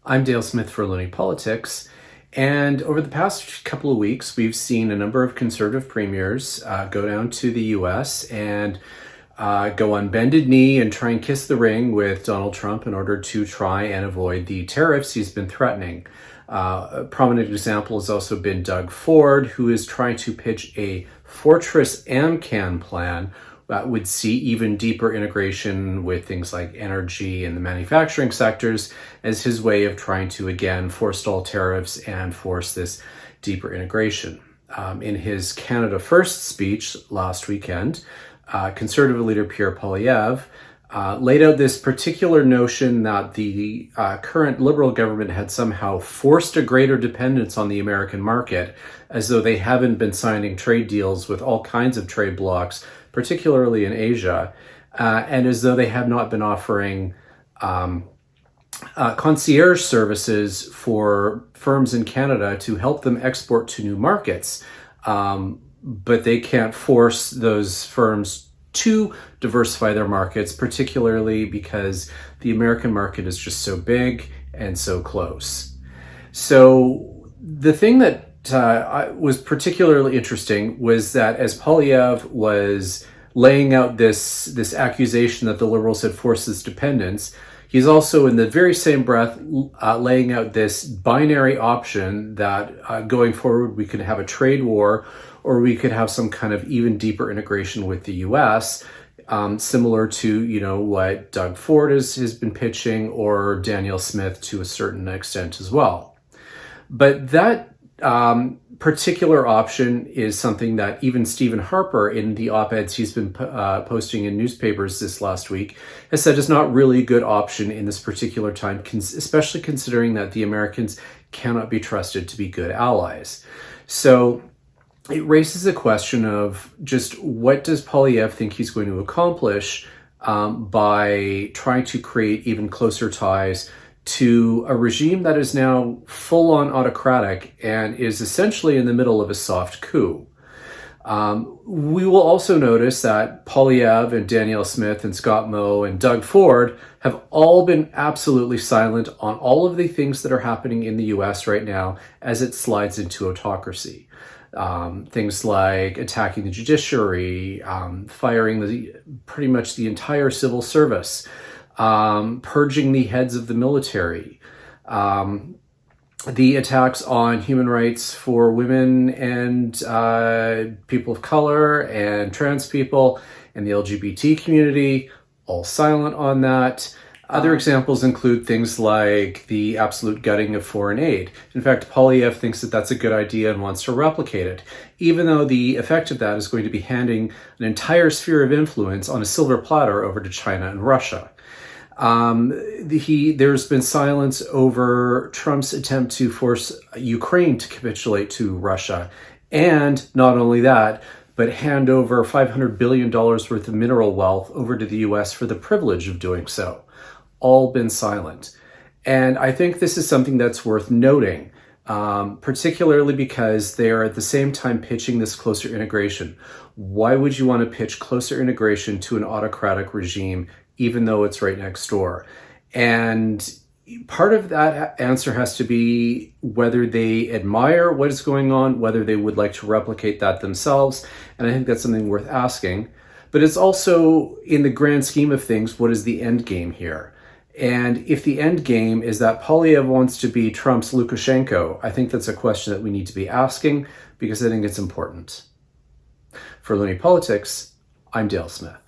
I'm Dale Smith for Loony Politics, and over the past couple of weeks, we've seen a number of conservative premiers go down to the U.S. and go on bended knee and try and kiss the ring with Donald Trump in order to try and avoid the tariffs he's been threatening. A prominent example has also been Doug Ford, who is trying to pitch a Fortress AMCAN plan that would see even deeper integration with things like energy and the manufacturing sectors as his way of trying to, again, forestall tariffs and force this deeper integration. In his Canada First speech last weekend, Conservative leader Pierre Poilievre laid out this particular notion that the current Liberal government had somehow forced a greater dependence on the American market, as though they haven't been signing trade deals with all kinds of trade blocs, particularly in Asia, and as though they have not been offering concierge services for firms in Canada to help them export to new markets. But they can't force those firms to diversify their markets, particularly because the American market is just so big and so close. So the thing that was particularly interesting was that as Poilievre was laying out this accusation that the Liberals had forced this dependence, he's also in the very same breath laying out this binary option that going forward we could have a trade war or we could have some kind of even deeper integration with the U.S., similar to, what Doug Ford has been pitching, or Danielle Smith to a certain extent as well. But that particular option is something that even Stephen Harper, in the op-eds he's been posting in newspapers this last week, has said is not really a good option in this particular time, especially considering that the Americans cannot be trusted to be good allies. So it raises a question of just what does Poilievre think he's going to accomplish by trying to create even closer ties to a regime that is now full-on autocratic and is essentially in the middle of a soft coup. We will also notice that Poilievre and Danielle Smith and Scott Moe and Doug Ford have all been absolutely silent on all of the things that are happening in the US right now as it slides into autocracy. Things like attacking the judiciary, firing pretty much the entire civil service, purging the heads of the military, the attacks on human rights for women and people of color and trans people and the LGBT community, all silent on that. Other examples include things like the absolute gutting of foreign aid. In fact, Poilievre thinks that that's a good idea and wants to replicate it, even though the effect of that is going to be handing an entire sphere of influence on a silver platter over to China and Russia. There's been silence over Trump's attempt to force Ukraine to capitulate to Russia. And not only that, but hand over $500 billion worth of mineral wealth over to the US for the privilege of doing so. All been silent. And I think this is something that's worth noting, particularly because they are at the same time pitching this closer integration. Why would you want to pitch closer integration to an autocratic regime, even though it's right next door? And part of that answer has to be whether they admire what is going on, whether they would like to replicate that themselves. And I think that's something worth asking. But it's also, in the grand scheme of things, what is the end game here? And if the end game is that Poilievre wants to be Trump's Lukashenko, I think that's a question that we need to be asking because I think it's important. For Loony Politics, I'm Dale Smith.